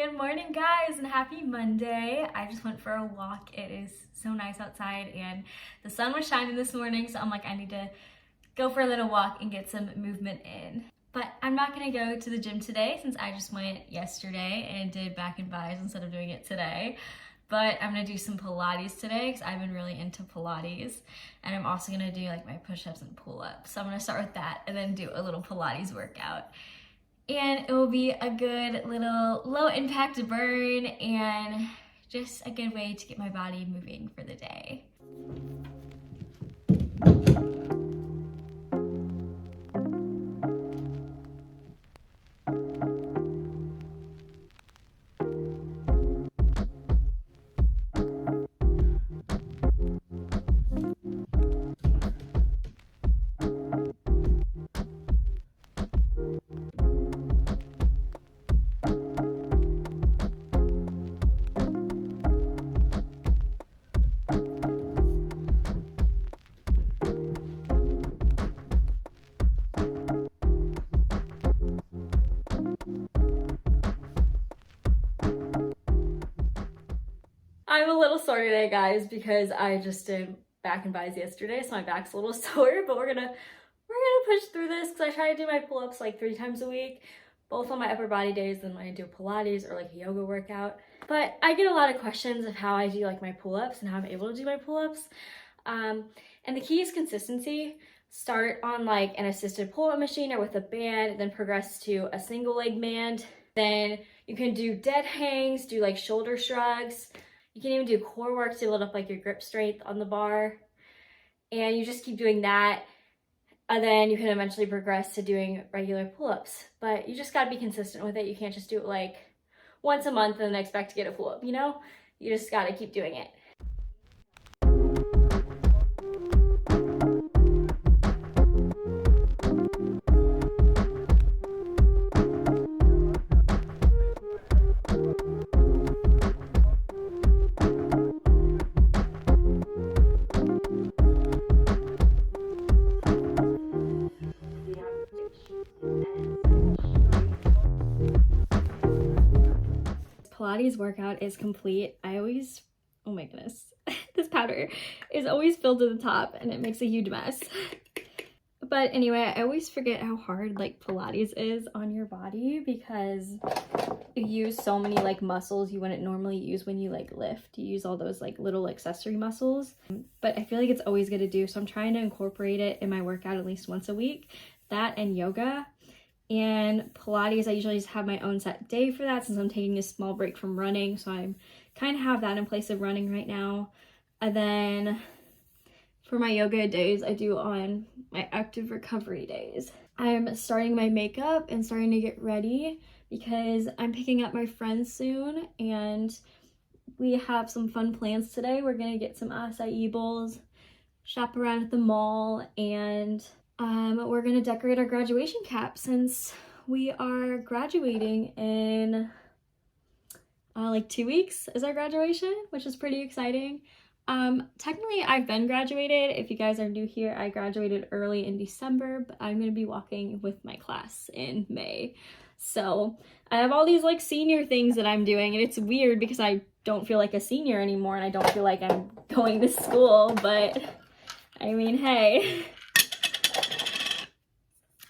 Good morning, guys, and happy Monday. I just went for a walk. It is so nice outside and the sun was shining this morning, so I'm like, I need to go for a little walk and get some movement in. But I'm not gonna go to the gym today since I just went yesterday and did back and buys instead of doing it today. But I'm gonna do some Pilates today because I've been really into Pilates. And I'm also gonna do like my push-ups and pull-ups. So I'm gonna start with that and then do a little Pilates workout. And it will be a good little low impact burn and just a good way to get my body moving for the day. I'm a little sore today, guys, because I just did back and buys yesterday, so my back's a little sore, but we're gonna push through this because I try to do my pull-ups like 3 times a week, both on my upper body days and when I do Pilates or like a yoga workout. But I get a lot of questions of how I do like my pull-ups and how I'm able to do my pull-ups. And the key is consistency. Start on like an assisted pull-up machine or with a band, then progress to a single leg band. Then you can do dead hangs, do like shoulder shrugs. You can even do core work to build up like your grip strength on the bar. And you just keep doing that. And then you can eventually progress to doing regular pull-ups. But you just gotta be consistent with it. You can't just do it like once a month and then expect to get a pull-up, you know? You just gotta keep doing it. Pilates workout is complete. Oh my goodness, this powder is always filled to the top and it makes a huge mess. But anyway, I always forget how hard like Pilates is on your body because you use so many like muscles you wouldn't normally use when you like lift. You use all those like little accessory muscles, but I feel like it's always good to do. So I'm trying to incorporate it in my workout at least once a week. That and yoga. And Pilates, I usually just have my own set day for that since I'm taking a small break from running. So I kind of have that in place of running right now. And then for my yoga days, I do on my active recovery days. I'm starting my makeup and starting to get ready because I'm picking up my friends soon and we have some fun plans today. We're gonna get some acai bowls, shop around at the mall, and we're gonna decorate our graduation cap since we are graduating in like 2 weeks is our graduation, which is pretty exciting. Technically I've been graduated. If you guys are new here, I graduated early in December, but I'm gonna be walking with my class in May. So I have all these like senior things that I'm doing, and it's weird because I don't feel like a senior anymore and I don't feel like I'm going to school, but I mean, hey.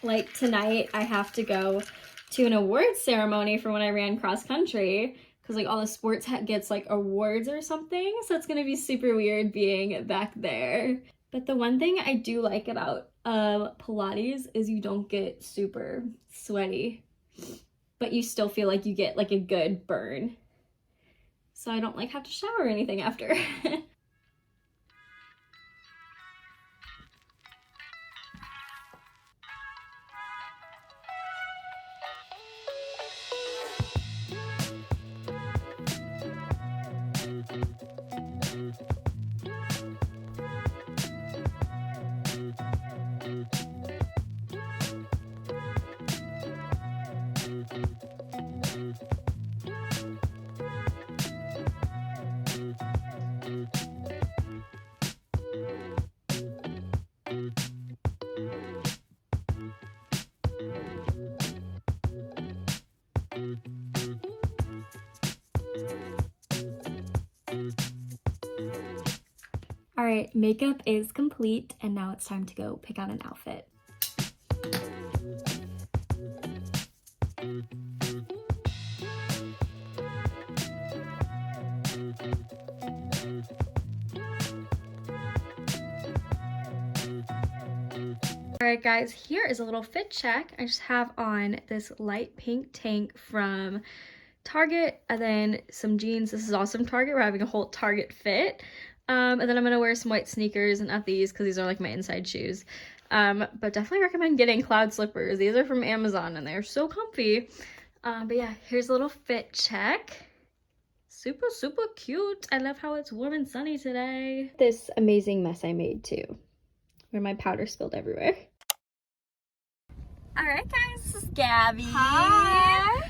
Like tonight, I have to go to an awards ceremony for when I ran cross country because like all the sports gets like awards or something. So it's gonna be super weird being back there. But the one thing I do like about Pilates is you don't get super sweaty, but you still feel like you get like a good burn. So I don't like have to shower or anything after. All right, makeup is complete, and now it's time to go pick out an outfit. Alright guys, here is a little fit check. I just have on this light pink tank from Target, and then some jeans. This is also from Target. We're having a whole Target fit. And then I'm going to wear some white sneakers, and not these because these are like my inside shoes. But definitely recommend getting cloud slippers. These are from Amazon and they're so comfy. But yeah, here's a little fit check. Super, super cute. I love how it's warm and sunny today. This amazing mess I made too, where my powder spilled everywhere. Alright guys, this is Gabby. Hi.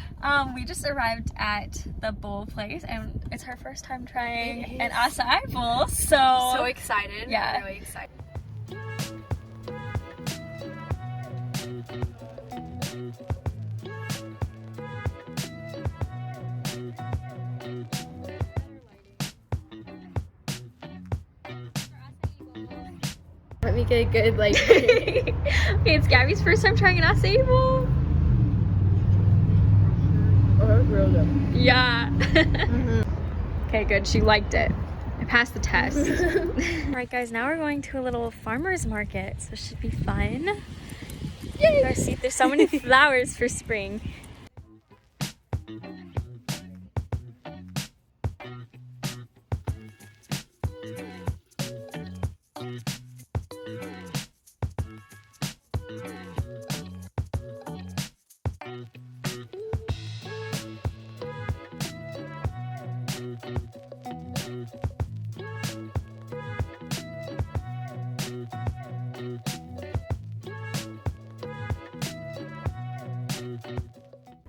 We just arrived at the bowl place and it's her first time trying an acai bowl, so excited. Yeah. I'm really excited. Let me get a good like Okay, it's Gabby's first time trying an acai bowl. Oh, that was real good. Yeah. Okay, good. She liked it. I passed the test. Alright guys, now we're going to a little farmer's market, so it should be fun. Yay! See, there's so many flowers for spring.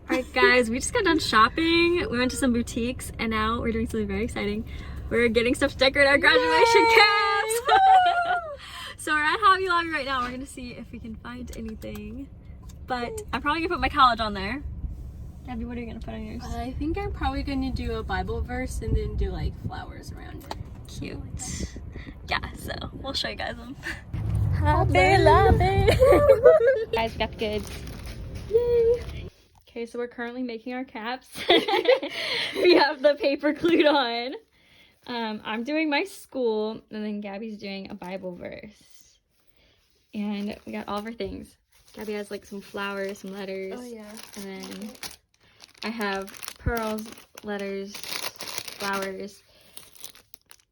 Alright guys, we just got done shopping. We went to some boutiques and now we're doing something very exciting. We're getting stuff to decorate our graduation caps! So we're at Hobby Lobby right now. We're gonna see if we can find anything. But I'm probably gonna put my college on there. Gabby, what are you gonna put on yours? I think I'm probably gonna do a Bible verse and then do like flowers around it. Cute. Yeah, so we'll show you guys them. Hobby Lobby. Guys, we got the goods. Yay! Okay, so we're currently making our caps. We have the paper glued on. I'm doing my school, and then Gabby's doing a Bible verse. And we got all of our things. Gabby has like some flowers, some letters. Oh yeah. And then I have pearls, letters, flowers,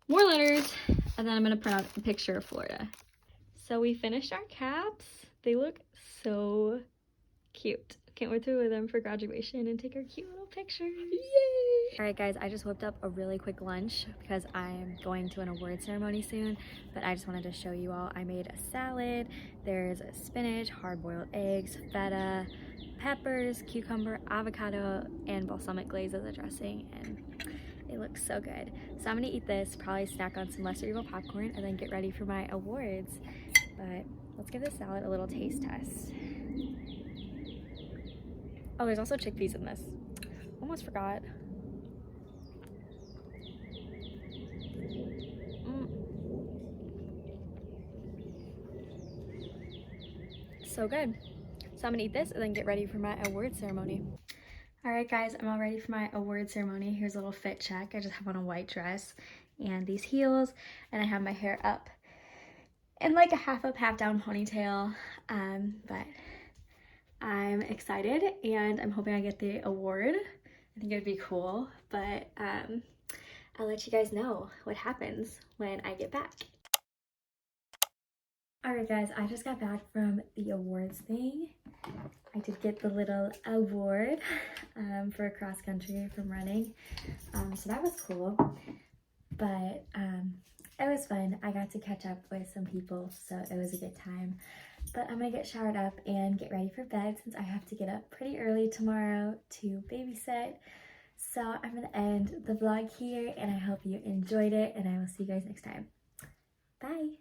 more letters, and then I'm gonna print out a picture of Florida. So we finished our caps. They look so cute. Can't wait to wear them for graduation and take our cute little pictures. Yay! Alright guys, I just whipped up a really quick lunch because I'm going to an award ceremony soon, but I just wanted to show you all. I made a salad. There's spinach, hard-boiled eggs, feta, peppers, cucumber, avocado, and balsamic glaze as a dressing, and it looks so good. So I'm gonna eat this, probably snack on some lesser evil popcorn, and then get ready for my awards. But let's give this salad a little taste test. Oh, there's also chickpeas in this. Almost forgot. So good. So I'm gonna eat this and then get ready for my award ceremony. Alright guys, I'm all ready for my award ceremony. Here's a little fit check. I just have on a white dress and these heels, and I have my hair up in like a half up, half down ponytail. But I'm excited and I'm hoping I get the award. I think it'd be cool, but I'll let you guys know what happens when I get back. Alright guys, I just got back from the awards thing. I did get the little award for cross country from running, so that was cool, but it was fun. I got to catch up with some people, so it was a good time. But I'm gonna get showered up and get ready for bed since I have to get up pretty early tomorrow to babysit. So I'm gonna end the vlog here, and I hope you enjoyed it, and I will see you guys next time. Bye!